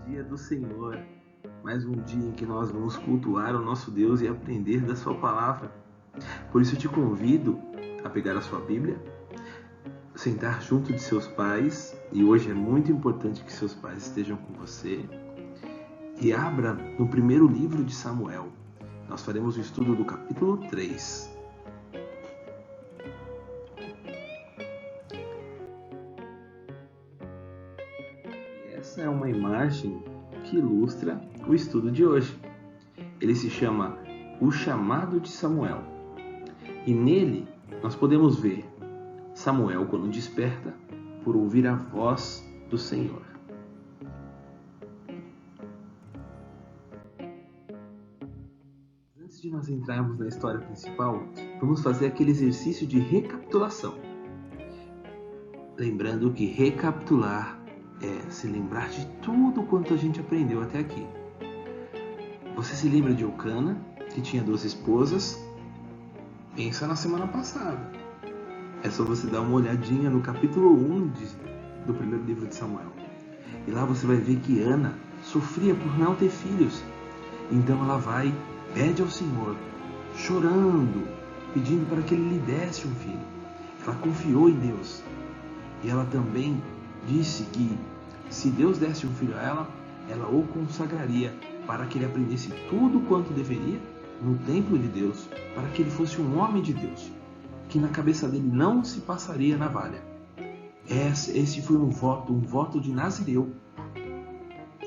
Dia do Senhor, mais um dia em que nós vamos cultuar o nosso Deus e aprender da sua palavra. Por isso eu te convido a pegar a sua Bíblia, sentar junto de seus pais, e hoje é muito importante que seus pais estejam com você, e abra no primeiro livro de Samuel. Nós faremos o estudo do capítulo 3. Essa é uma imagem que ilustra o estudo de hoje. Ele se chama O Chamado de Samuel. E nele nós podemos ver Samuel quando desperta por ouvir a voz do Senhor. Antes de nós entrarmos na história principal, vamos fazer aquele exercício de recapitulação. Lembrando que recapitular é se lembrar de tudo quanto a gente aprendeu até aqui. Você se lembra de Eucana, que tinha 2 esposas? Pensa na semana passada. É só você dar uma olhadinha no capítulo 1 do primeiro livro de Samuel. E lá você vai ver que Ana sofria por não ter filhos. Então ela vai, pede ao Senhor, chorando, pedindo para que Ele lhe desse um filho. Ela confiou em Deus. E ela também disse que se Deus desse um filho a ela, ela o consagraria para que ele aprendesse tudo quanto deveria no templo de Deus, para que ele fosse um homem de Deus, que na cabeça dele não se passaria navalha. Esse foi um voto de Nazireu.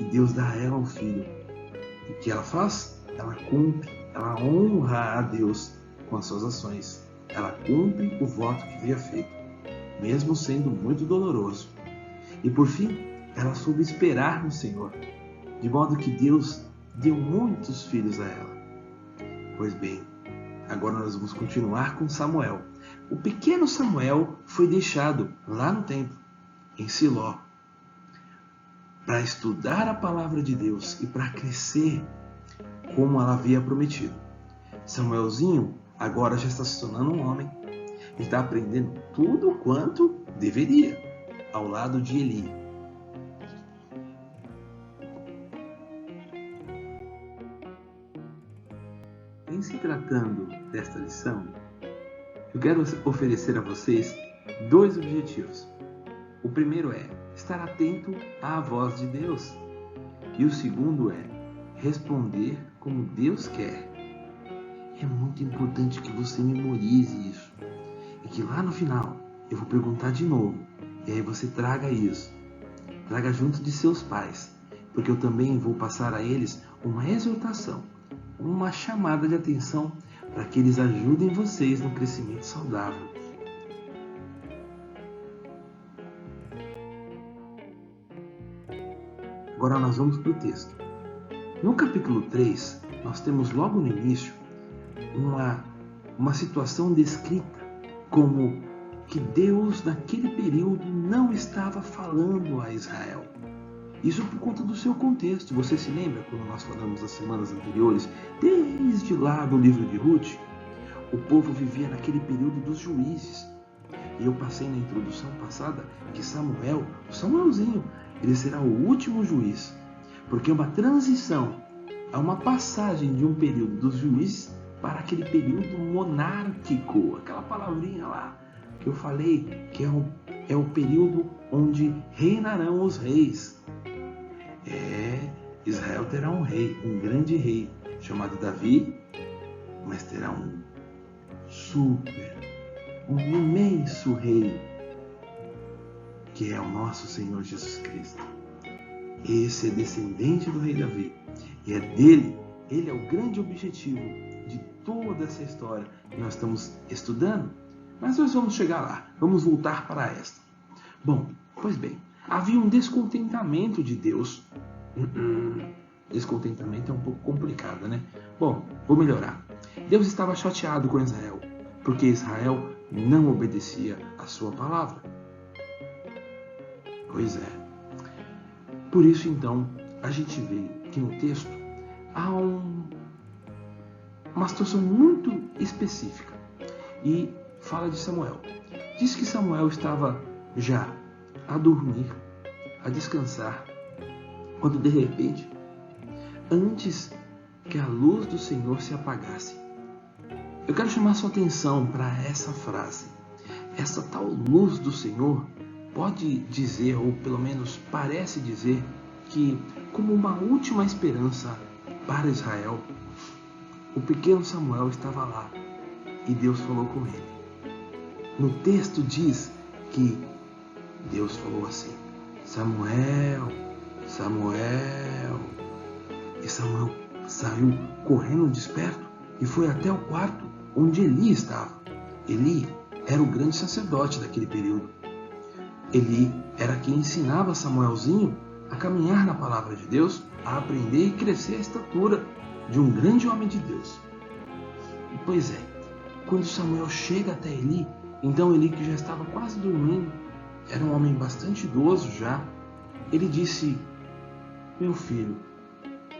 E Deus dá a ela um filho. E o que ela faz? Ela cumpre, ela honra a Deus com as suas ações. Ela cumpre o voto que havia feito, mesmo sendo muito doloroso. E por fim, ela soube esperar no Senhor, de modo que Deus deu muitos filhos a ela. Pois bem, agora nós vamos continuar com Samuel. O pequeno Samuel foi deixado lá no templo, em Siló, para estudar a palavra de Deus e para crescer como ela havia prometido. Samuelzinho agora já está se tornando um homem. Ele está aprendendo tudo quanto deveria, ao lado de Eli. Em se tratando desta lição, eu quero oferecer a vocês 2 objetivos. O primeiro é estar atento à voz de Deus. E o segundo é responder como Deus quer. É muito importante que você memorize isso. E que lá no final eu vou perguntar de novo. E aí você traga isso. Traga junto de seus pais. Porque eu também vou passar a eles uma exortação, uma chamada de atenção para que eles ajudem vocês no crescimento saudável. Agora nós vamos para o texto. No capítulo 3, nós temos logo no início uma situação descrita como que Deus naquele período não estava falando a Israel. Isso por conta do seu contexto. Você se lembra quando nós falamos nas semanas anteriores, desde lá do livro de Ruth, o povo vivia naquele período dos juízes. E eu passei na introdução passada que Samuelzinho, ele será o último juiz, porque é uma transição, é uma passagem de um período dos juízes para aquele período monárquico, aquela palavrinha lá que eu falei, que é o período onde reinarão os reis. Israel terá um rei, um grande rei, chamado Davi, mas terá um imenso rei, que é o nosso Senhor Jesus Cristo. Esse é descendente do rei Davi, e é dele, ele é o grande objetivo de toda essa história que nós estamos estudando. Mas nós vamos chegar lá, vamos voltar para esta. Bom, pois bem, havia um descontentamento de Deus. Descontentamento é um pouco complicado, né? Bom, vou melhorar. Deus estava chateado com Israel, porque Israel não obedecia a sua palavra. Pois é. Por isso, então, a gente vê que no texto há uma situação muito específica. E fala de Samuel. Diz que Samuel estava já a dormir, a descansar, quando de repente, antes que a luz do Senhor se apagasse, eu quero chamar sua atenção para essa frase. Essa tal luz do Senhor pode dizer, ou pelo menos parece dizer, que como uma última esperança para Israel, o pequeno Samuel estava lá e Deus falou com ele. No texto diz que Deus falou assim: Samuel, Samuel. E Samuel saiu correndo desperto e foi até o quarto onde Eli estava. Eli era o grande sacerdote daquele período. Eli era quem ensinava Samuelzinho a caminhar na palavra de Deus, a aprender e crescer a estatura de um grande homem de Deus. E pois é, quando Samuel chega até Eli, então Eli, que já estava quase dormindo, era um homem bastante idoso já, ele disse: meu filho,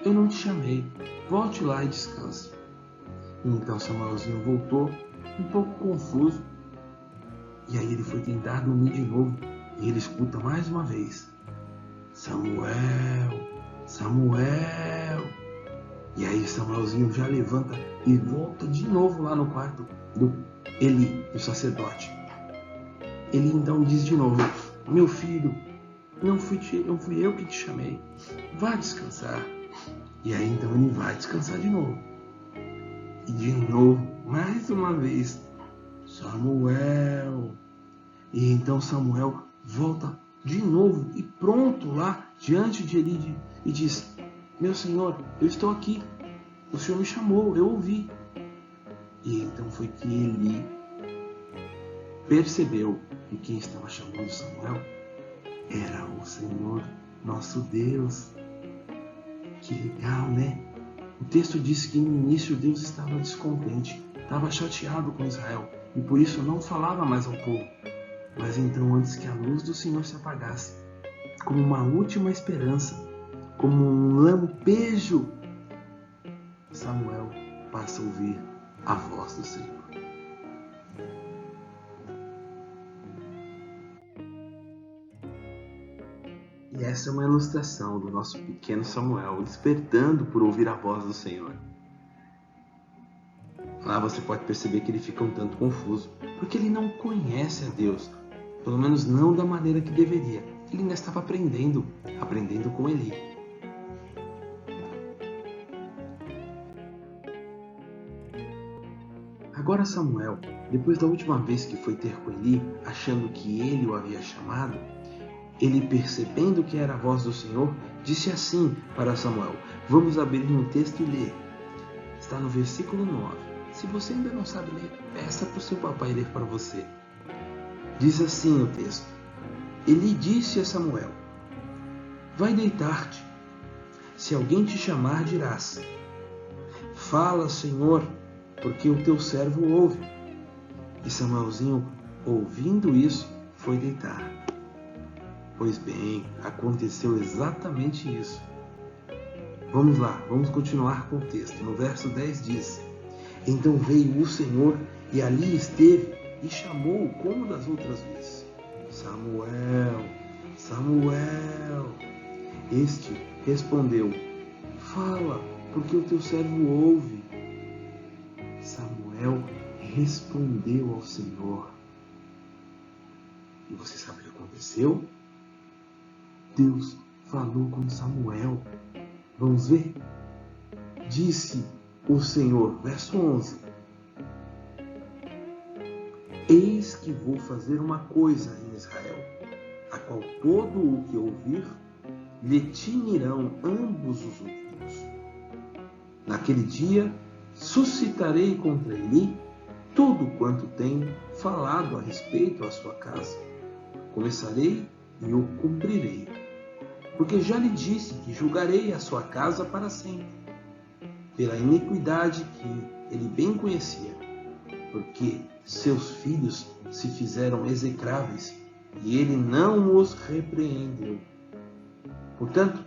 eu não te chamei, volte lá e descanse. E então Samuelzinho voltou, um pouco confuso, e aí ele foi tentar dormir de novo, e ele escuta mais uma vez: Samuel, Samuel. E aí Samuelzinho já levanta e volta de novo lá no quarto do Eli, do sacerdote. Ele então diz de novo: meu filho, não fui eu que te chamei, vá descansar. E aí então ele vai descansar de novo. E de novo, mais uma vez: Samuel. E então Samuel volta de novo e pronto lá diante de Eli e diz: meu senhor, eu estou aqui, o senhor me chamou, eu ouvi. E então foi que Eli percebeu que quem estava chamando Samuel era o Senhor, nosso Deus. Que legal, né? O texto diz que no início Deus estava descontente, estava chateado com Israel e por isso não falava mais ao povo. Mas então, antes que a luz do Senhor se apagasse, como uma última esperança, como um lampejo, Samuel passa a ouvir a voz do Senhor. E essa é uma ilustração do nosso pequeno Samuel despertando por ouvir a voz do Senhor. Lá você pode perceber que ele fica um tanto confuso, porque ele não conhece a Deus, pelo menos não da maneira que deveria. Ele ainda estava aprendendo com Eli. Agora Samuel, depois da última vez que foi ter com Eli, achando que ele o havia chamado, ele, percebendo que era a voz do Senhor, disse assim para Samuel. Vamos abrir no texto e ler. Está no versículo 9. Se você ainda não sabe ler, peça para o seu papai ler para você. Diz assim no texto: Eli disse a Samuel: vai deitar-te. Se alguém te chamar, dirás: fala, Senhor, porque o teu servo ouve. E Samuelzinho, ouvindo isso, foi deitar. Pois bem, aconteceu exatamente isso. Vamos lá, vamos continuar com o texto. No verso 10 diz: então veio o Senhor e ali esteve e chamou-o como das outras vezes: Samuel, Samuel. Este respondeu: fala, porque o teu servo ouve. Samuel respondeu ao Senhor. E você sabe o que aconteceu? Deus falou com Samuel. Vamos ver? Disse o Senhor, verso 11: eis que vou fazer uma coisa em Israel, a qual todo o que ouvir lhe tinirão ambos os ouvidos. Naquele dia suscitarei contra Eli tudo quanto tenho falado a respeito à sua casa. Começarei e o cumprirei, porque já lhe disse que julgarei a sua casa para sempre, pela iniquidade que ele bem conhecia, porque seus filhos se fizeram execráveis e ele não os repreendeu. Portanto,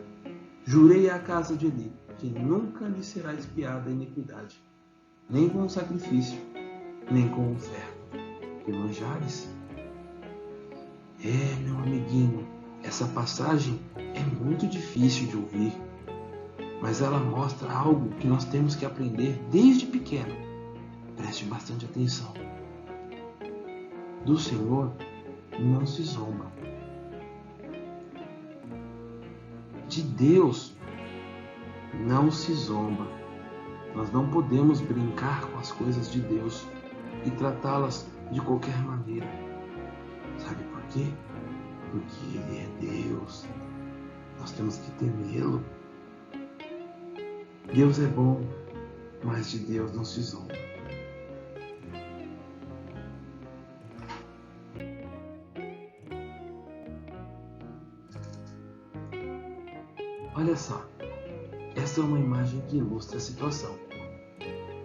jurei à casa de Eli que nunca lhe será expiada a iniquidade, nem com o sacrifício, nem com oferta que manjares. Meu amiguinho, Essa passagem é muito difícil de ouvir, mas ela mostra algo que nós temos que aprender desde pequeno. Preste bastante atenção. Do Senhor não se zomba. De Deus não se zomba. Nós não podemos brincar com as coisas de Deus e tratá-las de qualquer maneira. Sabe por quê? Porque Ele é Deus. Nós temos que temê-lo. Deus é bom, mas de Deus não se zomba. Olha só, essa é uma imagem que ilustra a situação.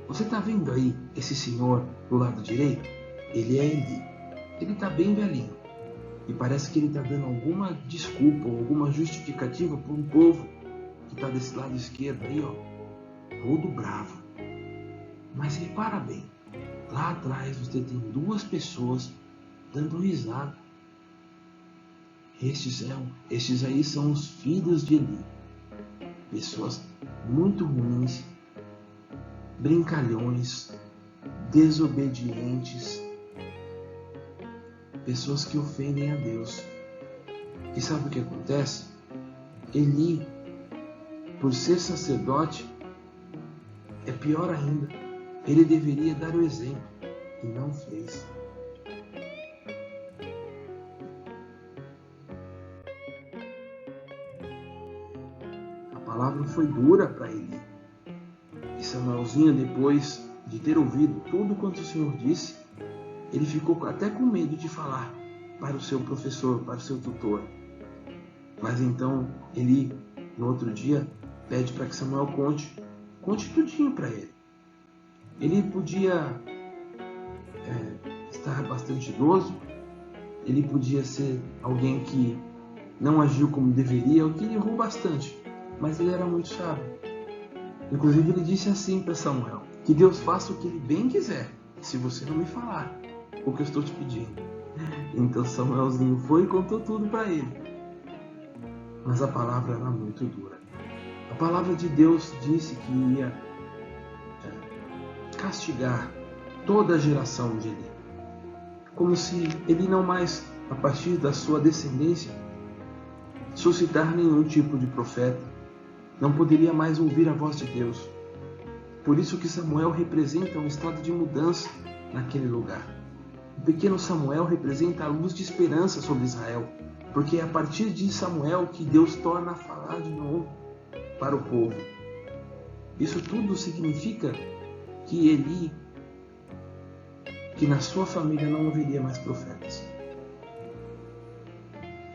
Você está vendo aí esse senhor do lado direito? Ele é Eli. Ele está bem velhinho. E parece que ele está dando alguma desculpa ou alguma justificativa para um povo que está desse lado esquerdo aí, ó, todo bravo. Mas repara bem, lá atrás você tem duas pessoas dando risada. Estes aí são os filhos de Eli. Pessoas muito ruins, brincalhões, desobedientes, pessoas que ofendem a Deus. E sabe o que acontece? Eli, por ser sacerdote, é pior ainda. Ele deveria dar o exemplo e não fez. A palavra foi dura para Eli. E Samuelzinho, depois de ter ouvido tudo quanto o Senhor disse, ele ficou até com medo de falar para o seu professor, para o seu tutor. Mas então Eli, no outro dia, pede para que Samuel conte tudinho para ele. Ele podia estar bastante idoso, ele podia ser alguém que não agiu como deveria, ou que ele errou bastante, mas ele era muito sábio. Inclusive ele disse assim para Samuel: que Deus faça o que ele bem quiser, se você não me falar o que eu estou te pedindo. Então Samuelzinho foi e contou tudo para ele. Mas a palavra era muito dura. A palavra de Deus disse que ia castigar toda a geração de Eli. Como se ele não mais, a partir da sua descendência, suscitar nenhum tipo de profeta, não poderia mais ouvir a voz de Deus. Por isso que Samuel representa um estado de mudança naquele lugar. O pequeno Samuel representa a luz de esperança sobre Israel, porque é a partir de Samuel que Deus torna a falar de novo para o povo. Isso tudo significa que Eli, que na sua família não haveria mais profetas.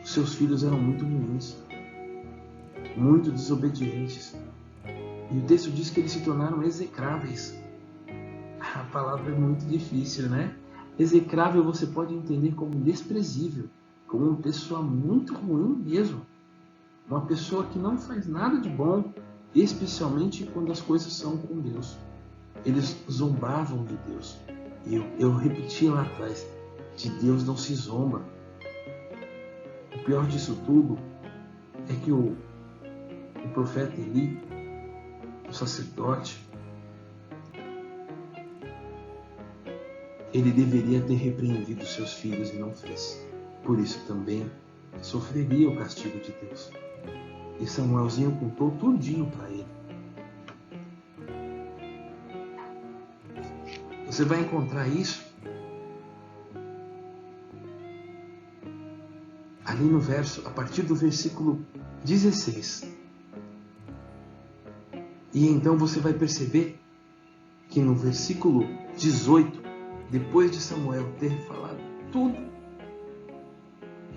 Seus filhos eram muito ruins, muito desobedientes. E o texto diz que eles se tornaram execráveis. A palavra é muito difícil, né? Execrável você pode entender como desprezível, como uma pessoa muito ruim mesmo. Uma pessoa que não faz nada de bom, especialmente quando as coisas são com Deus. Eles zombavam de Deus. E eu repeti lá atrás, de Deus não se zomba. O pior disso tudo é que o profeta Eli, o sacerdote, ele deveria ter repreendido seus filhos e não fez. Por isso também sofreria o castigo de Deus. E Samuelzinho contou tudinho para ele. Você vai encontrar isso ali no verso, a partir do versículo 16. E então você vai perceber que no versículo 18, depois de Samuel ter falado tudo,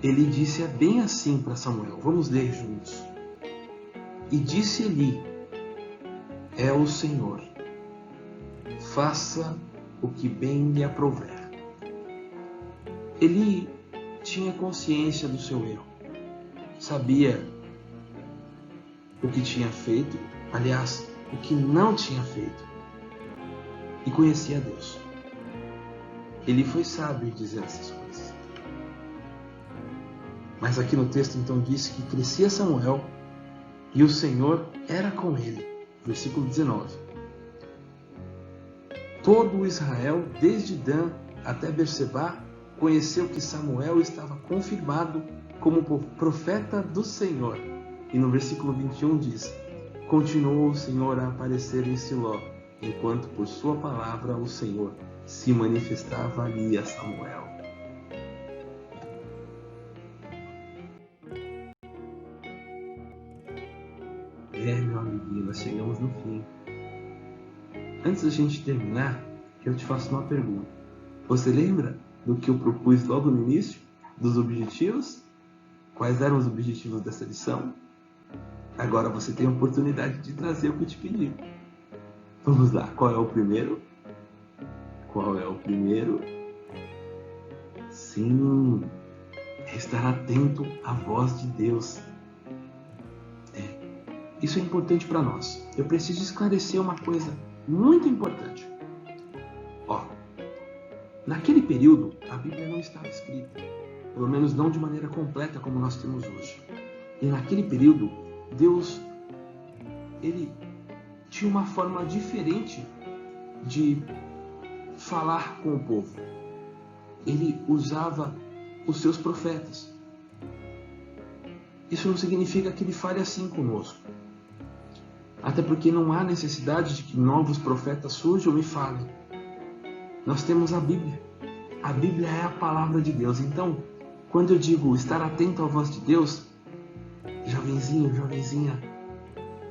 ele disse bem assim para Samuel. Vamos ler juntos. E disse Eli: é o Senhor, faça o que bem lhe aprouver. Eli tinha consciência do seu erro, sabia o que tinha feito, aliás, o que não tinha feito, e conhecia Deus. Ele foi sábio em dizer essas coisas. Mas aqui no texto então diz que crescia Samuel e o Senhor era com ele. Versículo 19. Todo Israel, desde Dan até Berseba, conheceu que Samuel estava confirmado como profeta do Senhor. E no versículo 21 diz: continuou o Senhor a aparecer em Siló, enquanto por sua palavra o Senhor se manifestava ali a Samuel. Meu amiguinho, nós chegamos no fim. Antes da gente terminar, eu te faço uma pergunta. Você lembra do que eu propus logo no início? Dos objetivos? Quais eram os objetivos dessa lição? Agora você tem a oportunidade de trazer o que eu te pedi. Vamos lá, qual é o primeiro? Qual é o primeiro? Sim, estar atento à voz de Deus. Isso é importante para nós. Eu preciso esclarecer uma coisa muito importante. Naquele período, a Bíblia não estava escrita. Pelo menos não de maneira completa como nós temos hoje. E naquele período, Deus, ele tinha uma forma diferente de falar com o povo. Ele usava os seus profetas. Isso não significa que ele fale assim conosco. Até porque não há necessidade de que novos profetas surjam e falem. Nós temos a Bíblia. A Bíblia é a palavra de Deus. Então, quando eu digo estar atento à voz de Deus, jovenzinho, jovenzinha,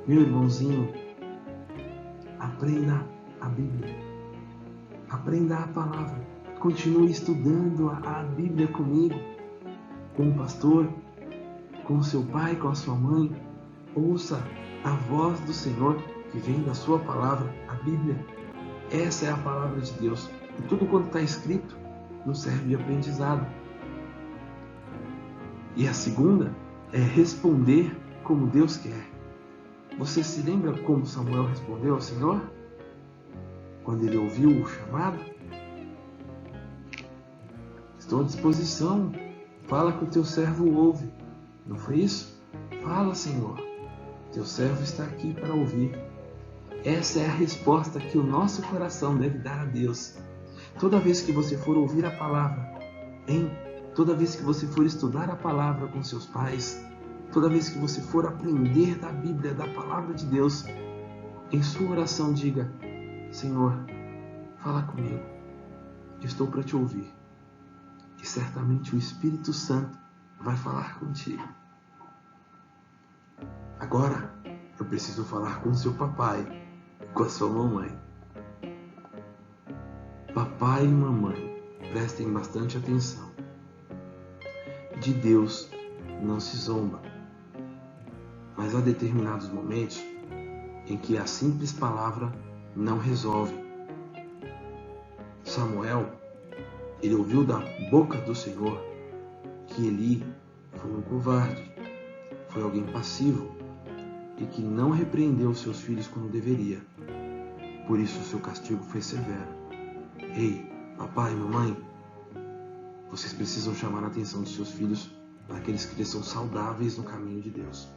meu irmãozinho, aprenda a Bíblia. Aprenda a palavra. Continue estudando a Bíblia comigo, com o pastor, com o seu pai, com a sua mãe. Ouça a voz do Senhor que vem da sua palavra, a Bíblia. Essa é a palavra de Deus. E tudo quanto está escrito nos serve de aprendizado. E a segunda é responder como Deus quer. Você se lembra como Samuel respondeu ao Senhor? Quando ele ouviu o chamado? Estou à disposição. Fala que o teu servo ouve. Não foi isso? Fala, Senhor. Teu servo está aqui para ouvir. Essa é a resposta que o nosso coração deve dar a Deus. Toda vez que você for ouvir a palavra, toda vez que você for estudar a palavra com seus pais, toda vez que você for aprender da Bíblia, da palavra de Deus, em sua oração diga: Senhor, fala comigo. Eu estou para te ouvir. E certamente o Espírito Santo vai falar contigo. Agora, eu preciso falar com seu papai, com a sua mamãe. Papai e mamãe, prestem bastante atenção. De Deus não se zomba, mas há determinados momentos em que a simples palavra não resolve. Samuel, ele ouviu da boca do Senhor que Eli foi um covarde, foi alguém passivo e que não repreendeu seus filhos como deveria. Por isso o seu castigo foi severo. Ei, papai e mamãe, vocês precisam chamar a atenção dos seus filhos para que eles cresçam saudáveis no caminho de Deus.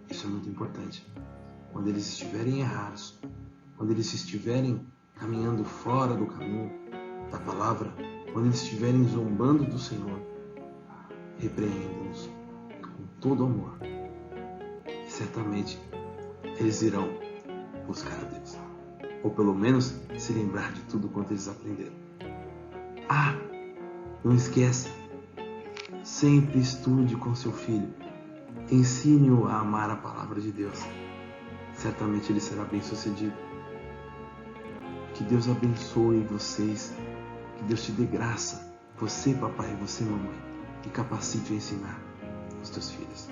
Isso é muito importante. Quando eles estiverem errados, quando eles estiverem caminhando fora do caminho da palavra, quando eles estiverem zombando do Senhor, repreenda-os com todo amor. E certamente eles irão buscar a Deus. Ou pelo menos se lembrar de tudo quanto eles aprenderam. Não esqueça, sempre estude com seu filho. Ensine-o a amar a palavra de Deus. Certamente ele será bem sucedido. Que Deus abençoe vocês. Que Deus te dê graça. Você, papai, e você, mamãe. E capacite a ensinar os teus filhos.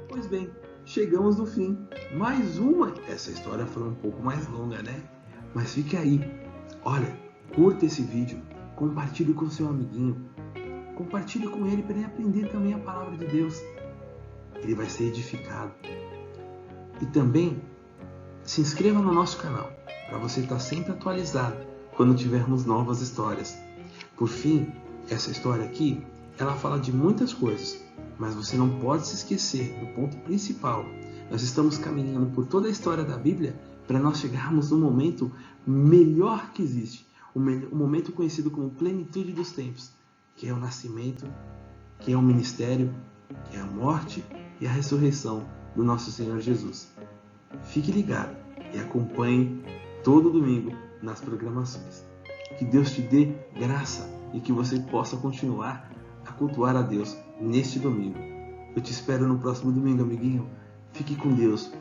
Pois bem, chegamos no fim. Mais uma. Essa história foi um pouco mais longa, né? Mas fique aí. Olha, curta esse vídeo. Compartilhe com seu amiguinho. Compartilhe com ele para ele aprender também a palavra de Deus. Ele vai ser edificado. E também se inscreva no nosso canal para você estar sempre atualizado quando tivermos novas histórias. Por fim, essa história aqui, ela fala de muitas coisas, mas você não pode se esquecer do ponto principal. Nós estamos caminhando por toda a história da Bíblia para nós chegarmos no momento melhor que existe, o momento conhecido como plenitude dos tempos, que é o nascimento, que é o ministério, que é a morte e a ressurreição do nosso Senhor Jesus. Fique ligado e acompanhe todo domingo nas programações. Que Deus te dê graça e que você possa continuar a cultuar a Deus neste domingo. Eu te espero no próximo domingo, amiguinho. Fique com Deus.